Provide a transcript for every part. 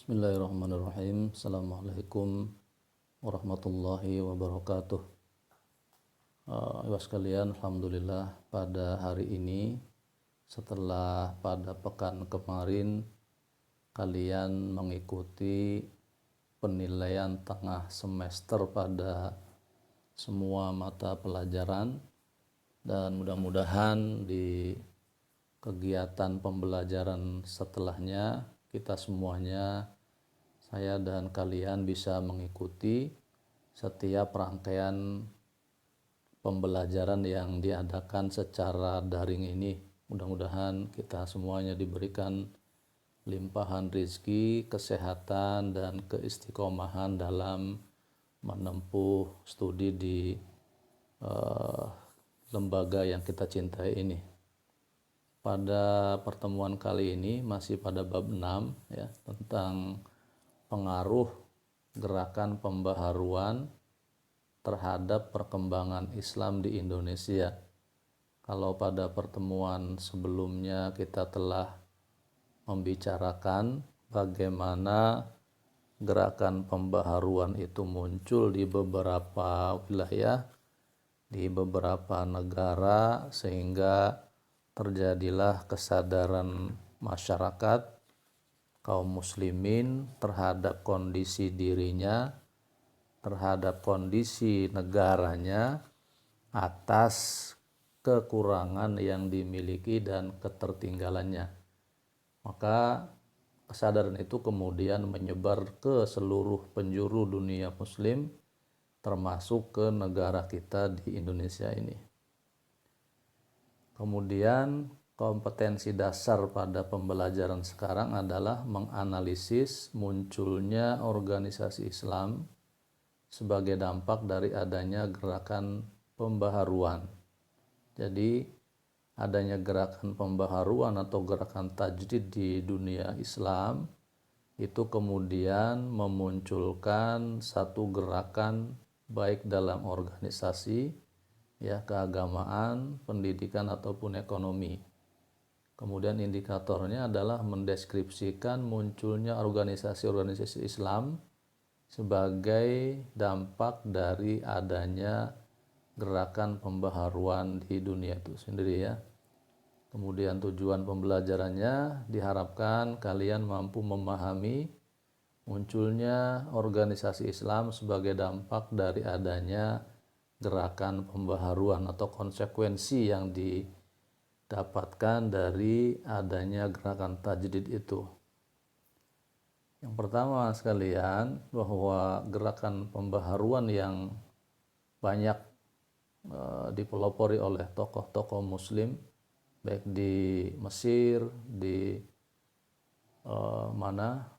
Bismillahirrahmanirrahim. Assalamualaikum warahmatullahi wabarakatuh. Ibu sekalian, alhamdulillah pada hari ini setelah pada pekan kemarin kalian mengikuti penilaian tengah semester pada semua mata pelajaran, dan mudah-mudahan di kegiatan pembelajaran setelahnya kita semuanya, saya dan kalian bisa mengikuti setiap rangkaian pembelajaran yang diadakan secara daring ini. Mudah-mudahan kita semuanya diberikan limpahan rezeki, kesehatan, dan keistiqomahan dalam menempuh studi di lembaga yang kita cintai ini. Pada pertemuan kali ini masih pada bab 6 ya, tentang pengaruh gerakan pembaharuan terhadap perkembangan Islam di Indonesia. Kalau pada pertemuan sebelumnya kita telah membicarakan bagaimana gerakan pembaharuan itu muncul di beberapa wilayah, di beberapa negara, sehingga terjadilah kesadaran masyarakat kaum muslimin terhadap kondisi dirinya, terhadap kondisi negaranya atas kekurangan yang dimiliki dan ketertinggalannya. Maka kesadaran itu kemudian menyebar ke seluruh penjuru dunia muslim, termasuk ke negara kita di Indonesia ini. Kemudian kompetensi dasar pada pembelajaran sekarang adalah menganalisis munculnya organisasi Islam sebagai dampak dari adanya gerakan pembaharuan. Jadi adanya gerakan pembaharuan atau gerakan tajdid di dunia Islam itu kemudian memunculkan satu gerakan baik dalam organisasi, ya, keagamaan, pendidikan ataupun ekonomi. Kemudian indikatornya adalah mendeskripsikan munculnya organisasi-organisasi Islam sebagai dampak dari adanya gerakan pembaharuan di dunia itu sendiri, ya. Kemudian tujuan pembelajarannya diharapkan kalian mampu memahami munculnya organisasi Islam sebagai dampak dari adanya gerakan pembaharuan atau konsekuensi yang didapatkan dari adanya gerakan tajdid itu. Yang pertama sekalian, bahwa gerakan pembaharuan yang banyak dipelopori oleh tokoh-tokoh muslim baik di Mesir, di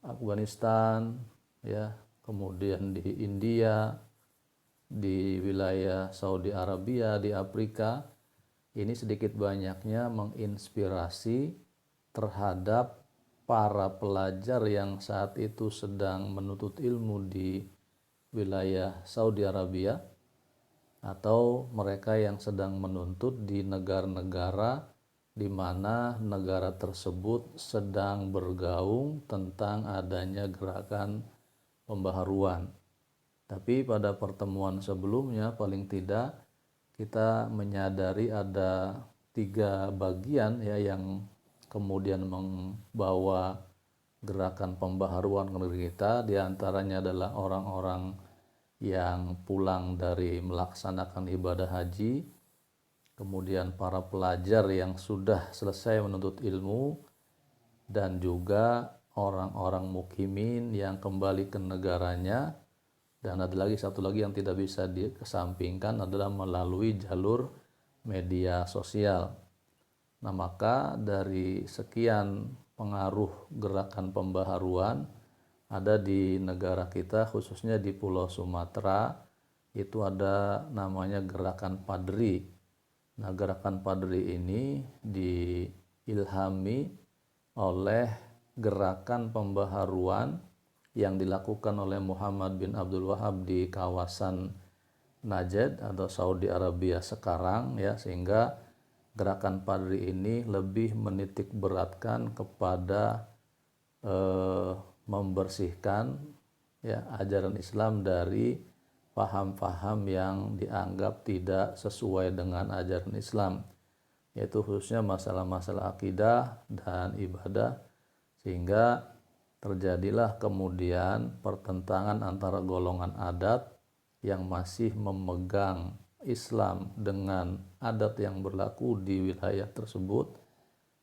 Afghanistan, ya, kemudian di India, di wilayah Saudi Arabia, di Afrika, ini sedikit banyaknya menginspirasi terhadap para pelajar yang saat itu sedang menuntut ilmu di wilayah Saudi Arabia, atau mereka yang sedang menuntut di negara-negara di mana negara tersebut sedang bergaung tentang adanya gerakan pembaharuan. Tapi pada pertemuan sebelumnya paling tidak kita menyadari ada 3 bagian, ya, yang kemudian membawa gerakan pembaharuan ke negeri kita. Di antaranya adalah orang-orang yang pulang dari melaksanakan ibadah haji, kemudian para pelajar yang sudah selesai menuntut ilmu, dan juga orang-orang mukimin yang kembali ke negaranya. Dan ada lagi satu lagi yang tidak bisa dikesampingkan adalah melalui jalur media sosial. Nah, maka dari sekian pengaruh gerakan pembaharuan ada di negara kita, khususnya di Pulau Sumatera, itu ada namanya gerakan Padri. Nah, gerakan Padri ini diilhami oleh gerakan pembaharuan yang dilakukan oleh Muhammad bin Abdul Wahab di kawasan Najd atau Saudi Arabia sekarang, ya, sehingga gerakan Padri ini lebih menitik beratkan kepada membersihkan ya ajaran Islam dari paham-paham yang dianggap tidak sesuai dengan ajaran Islam, yaitu khususnya masalah-masalah akidah dan ibadah, sehingga terjadilah kemudian pertentangan antara golongan adat yang masih memegang Islam dengan adat yang berlaku di wilayah tersebut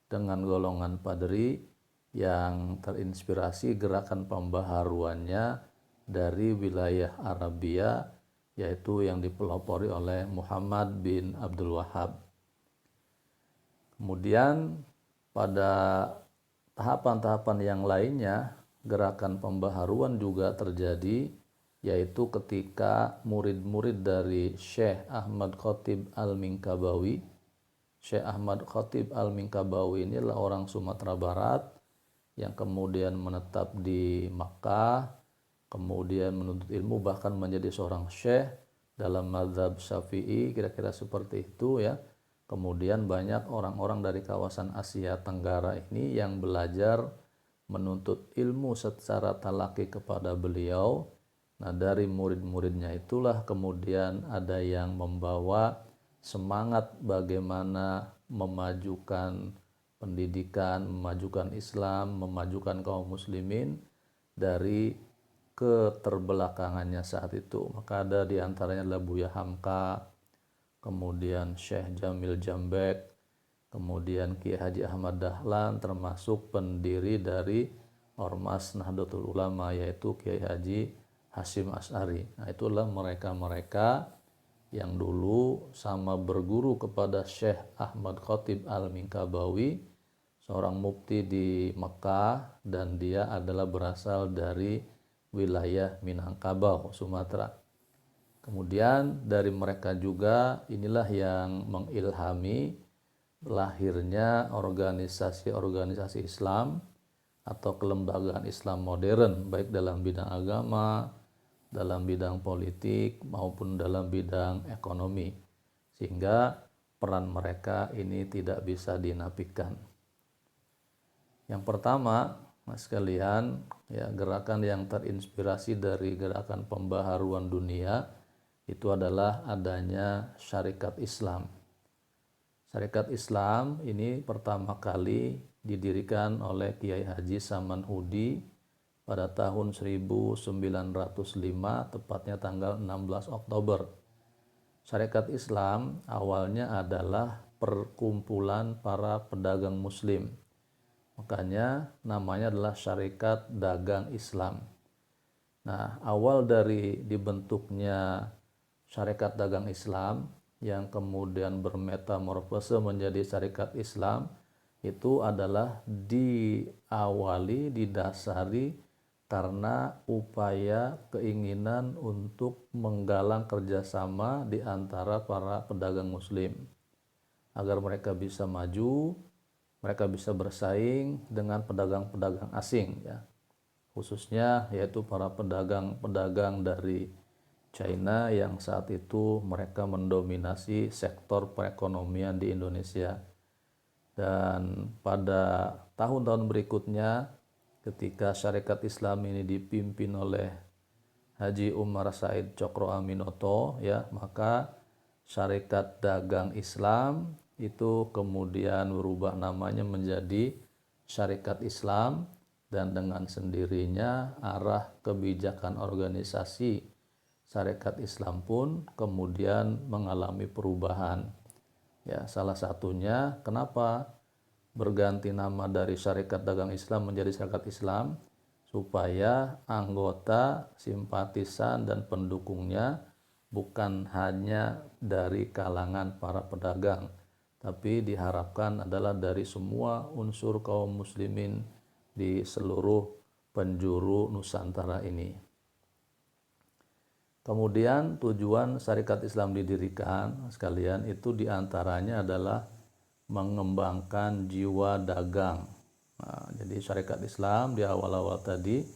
dengan golongan Padri yang terinspirasi gerakan pembaharuannya dari wilayah Arabia, yaitu yang dipelopori oleh Muhammad bin Abdul Wahhab. Kemudian pada tahapan-tahapan yang lainnya gerakan pembaharuan juga terjadi, yaitu ketika murid-murid dari Syekh Ahmad Khatib Al-Minkabawi. Syekh Ahmad Khatib Al-Minkabawi ini adalah orang Sumatera Barat yang kemudian menetap di Makkah, kemudian menuntut ilmu bahkan menjadi seorang syekh dalam mazhab Syafi'i, kira-kira seperti itu ya. Kemudian banyak orang-orang dari kawasan Asia Tenggara ini yang belajar menuntut ilmu secara talaki kepada beliau. Nah, dari murid-muridnya itulah kemudian ada yang membawa semangat bagaimana memajukan pendidikan, memajukan Islam, memajukan kaum muslimin dari keterbelakangannya saat itu. Maka ada di antaranya adalah Buya Hamka, kemudian Syekh Jamil Jambek, kemudian Kiai Haji Ahmad Dahlan, termasuk pendiri dari Ormas Nahdlatul Ulama yaitu Kiai Haji Hasyim Asy'ari. Nah, itulah mereka-mereka yang dulu sama berguru kepada Syekh Ahmad Khatib Al-Minkabawi, seorang mufti di Mekah, dan dia adalah berasal dari wilayah Minangkabau, Sumatera. Kemudian dari mereka juga inilah yang mengilhami lahirnya organisasi-organisasi Islam atau kelembagaan Islam modern, baik dalam bidang agama, dalam bidang politik, maupun dalam bidang ekonomi, sehingga peran mereka ini tidak bisa dinafikan. Yang pertama, Mas sekalian, ya, gerakan yang terinspirasi dari gerakan pembaharuan dunia itu adalah adanya Syarikat Islam. Syarikat Islam ini pertama kali didirikan oleh Kiai Haji Samanhudi pada tahun 1905, tepatnya tanggal 16 Oktober. Syarikat Islam awalnya adalah perkumpulan para pedagang muslim. Makanya namanya adalah Syarikat Dagang Islam. Nah, awal dari dibentuknya Syarikat Dagang Islam yang kemudian bermetamorfose menjadi Syarikat Islam itu adalah didasari karena upaya keinginan untuk menggalang kerjasama di antara para pedagang muslim agar mereka bisa maju, mereka bisa bersaing dengan pedagang-pedagang asing ya, khususnya yaitu para pedagang-pedagang dari China yang saat itu mereka mendominasi sektor perekonomian di Indonesia. Dan pada tahun-tahun berikutnya ketika Syarikat Islam ini dipimpin oleh Haji Umar Said Cokro Aminoto ya, maka Syarikat Dagang Islam itu kemudian berubah namanya menjadi Syarikat Islam, dan dengan sendirinya arah kebijakan organisasi Syarikat Islam pun kemudian mengalami perubahan. Ya, salah satunya kenapa berganti nama dari Syarikat Dagang Islam menjadi Syarikat Islam, supaya anggota, simpatisan dan pendukungnya bukan hanya dari kalangan para pedagang, tapi diharapkan adalah dari semua unsur kaum muslimin di seluruh penjuru Nusantara ini. Kemudian tujuan Syarikat Islam didirikan sekalian itu diantaranya adalah mengembangkan jiwa dagang. Nah, jadi Syarikat Islam di awal-awal tadi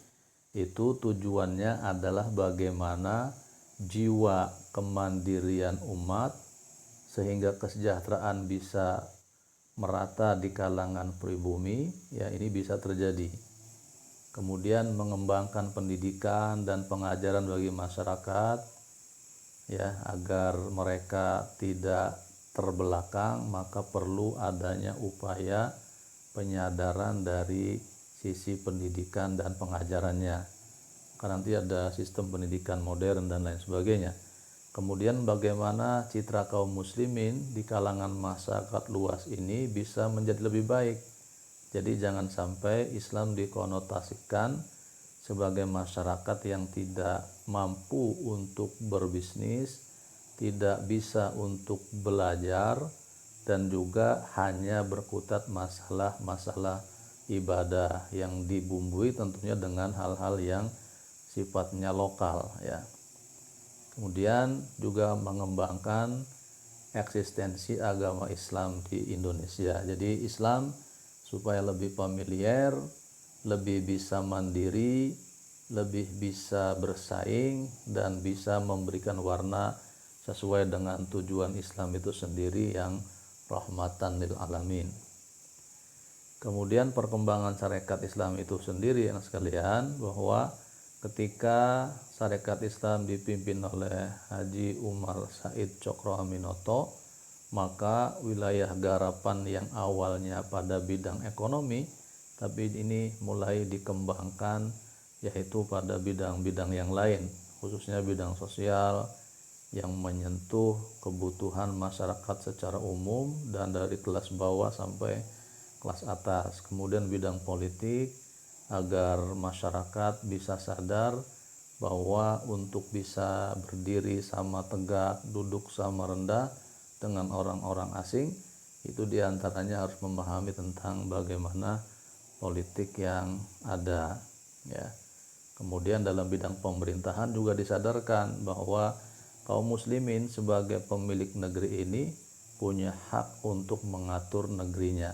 itu tujuannya adalah bagaimana jiwa kemandirian umat sehingga kesejahteraan bisa merata di kalangan pribumi, ya ini bisa terjadi. kemudian mengembangkan pendidikan dan pengajaran bagi masyarakat, ya, agar mereka tidak terbelakang, maka perlu adanya upaya penyadaran dari sisi pendidikan dan pengajarannya. Karena nanti ada sistem pendidikan modern dan lain sebagainya. Kemudian bagaimana citra kaum muslimin di kalangan masyarakat luas ini bisa menjadi lebih baik. Jadi jangan sampai Islam dikonotasikan sebagai masyarakat yang tidak mampu untuk berbisnis, tidak bisa untuk belajar, dan juga hanya berkutat masalah-masalah ibadah yang dibumbui tentunya dengan hal-hal yang sifatnya lokal, ya. Kemudian juga mengembangkan eksistensi agama Islam di Indonesia. Jadi Islam supaya lebih familiar, lebih bisa mandiri, lebih bisa bersaing, dan bisa memberikan warna sesuai dengan tujuan Islam itu sendiri yang rahmatan lil alamin. Kemudian perkembangan syarikat Islam itu sendiri, yang sekalian, bahwa ketika syarikat Islam dipimpin oleh Haji Umar Said Cokro Aminoto, maka wilayah garapan yang awalnya pada bidang ekonomi, tapi ini mulai dikembangkan yaitu pada bidang-bidang yang lain, khususnya bidang sosial yang menyentuh kebutuhan masyarakat secara umum dan dari kelas bawah sampai kelas atas. Kemudian bidang politik agar masyarakat bisa sadar bahwa untuk bisa berdiri sama tegak, duduk sama rendah dengan orang-orang asing, itu diantaranya harus memahami tentang bagaimana politik yang ada, ya. Kemudian dalam bidang pemerintahan juga disadarkan bahwa kaum muslimin sebagai pemilik negeri ini punya hak untuk mengatur negerinya.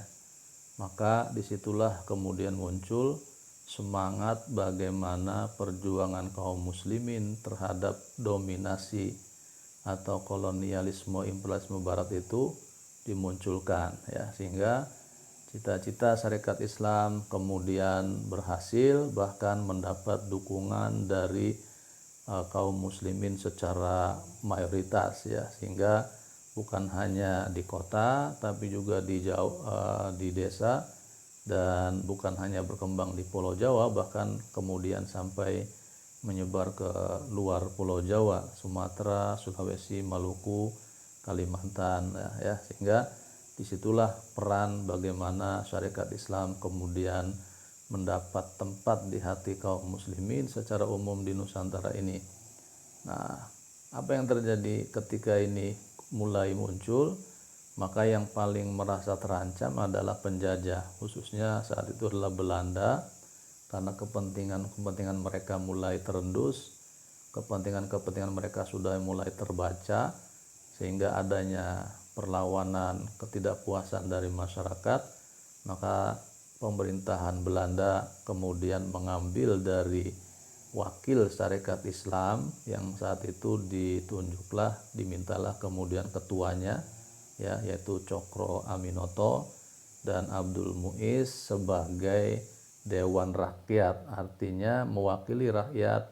Maka disitulah kemudian muncul semangat bagaimana perjuangan kaum muslimin terhadap dominasi atau kolonialisme imperialisme barat itu dimunculkan, ya, sehingga cita-cita syarikat Islam kemudian berhasil, bahkan mendapat dukungan dari kaum muslimin secara mayoritas, ya, sehingga bukan hanya di kota tapi juga di desa, dan bukan hanya berkembang di Pulau Jawa, bahkan kemudian sampai menyebar ke luar Pulau Jawa, Sumatera, Sulawesi, Maluku, Kalimantan, ya, sehingga disitulah peran bagaimana syarikat Islam kemudian mendapat tempat di hati kaum muslimin secara umum di Nusantara ini. Nah, apa yang terjadi ketika ini mulai muncul? Maka yang paling merasa terancam adalah penjajah, khususnya saat itu adalah Belanda, karena kepentingan mereka mulai terendus, kepentingan mereka sudah mulai terbaca, sehingga adanya perlawanan, ketidakpuasan dari masyarakat. Maka pemerintahan Belanda kemudian mengambil dari wakil syarikat Islam yang saat itu dimintalah kemudian ketuanya, ya, yaitu Cokro Aminoto dan Abdul Muiz sebagai Dewan Rakyat, artinya mewakili rakyat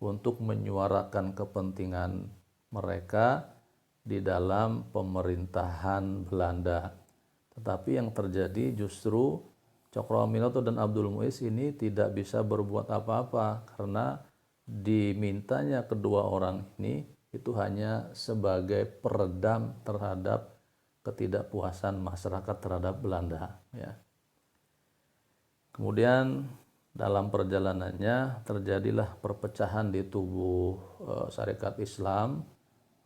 untuk menyuarakan kepentingan mereka di dalam pemerintahan Belanda. Tetapi yang terjadi justru Cokro Aminoto dan Abdul Muiz ini tidak bisa berbuat apa-apa karena dimintanya kedua orang ini itu hanya sebagai peredam terhadap ketidakpuasan masyarakat terhadap Belanda, ya. Kemudian dalam perjalanannya terjadilah perpecahan di tubuh syarikat Islam,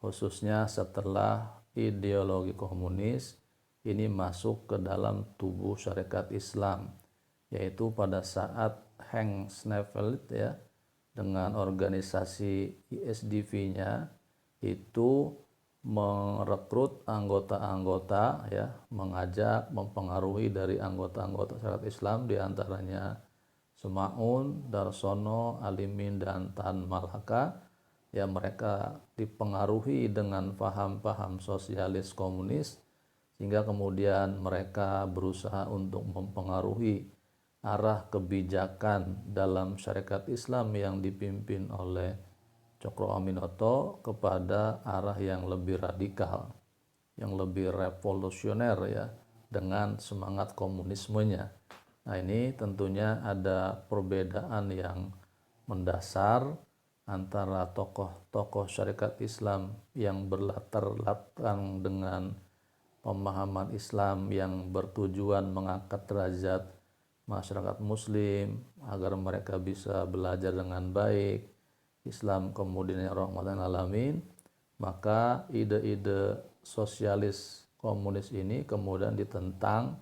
khususnya setelah ideologi komunis ini masuk ke dalam tubuh syarikat Islam, yaitu pada saat Henk Snevelt, ya, dengan organisasi ISDV-nya itu merekrut anggota-anggota, ya, mengajak, mempengaruhi dari anggota-anggota syarikat Islam, diantaranya Semaun, Darsono, Alimin, dan Tan Malaka. Ya, mereka dipengaruhi dengan paham-paham sosialis komunis, sehingga kemudian mereka berusaha untuk mempengaruhi arah kebijakan dalam syarikat Islam yang dipimpin oleh Cokro Aminoto kepada arah yang lebih radikal, yang lebih revolusioner ya, dengan semangat komunismenya. Nah, ini tentunya ada perbedaan yang mendasar antara tokoh-tokoh syarikat Islam yang berlatar belakang dengan pemahaman Islam yang bertujuan mengangkat derajat masyarakat muslim agar mereka bisa belajar dengan baik Islam kemudian yang rahmatan alamin, maka ide-ide sosialis komunis ini kemudian ditentang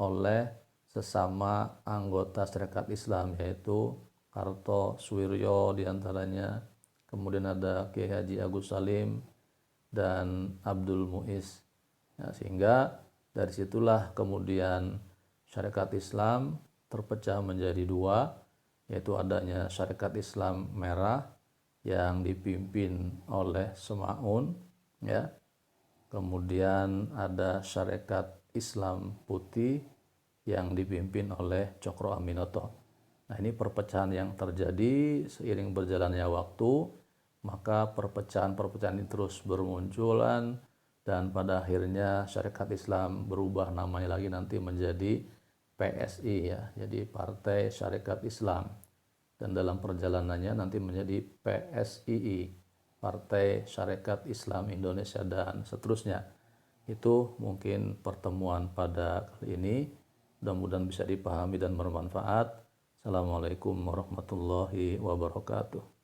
oleh sesama anggota Serikat Islam, yaitu Karto Suwiryo diantaranya, kemudian ada Kiai Haji Agus Salim dan Abdul Muiz. Ya, sehingga dari situlah kemudian Syarikat Islam terpecah menjadi dua, yaitu adanya Syarikat Islam Merah yang dipimpin oleh Semaun, ya. Kemudian ada Syarikat Islam Putih yang dipimpin oleh Cokro Aminoto. Nah, ini perpecahan yang terjadi seiring berjalannya waktu, maka perpecahan-perpecahan ini terus bermunculan dan pada akhirnya Syarikat Islam berubah namanya lagi nanti menjadi PSI ya, jadi Partai Syarikat Islam, dan dalam perjalanannya nanti menjadi PSII, Partai Syarikat Islam Indonesia, dan seterusnya. Itu mungkin pertemuan pada kali ini, mudah-mudahan bisa dipahami dan bermanfaat. Assalamualaikum warahmatullahi wabarakatuh.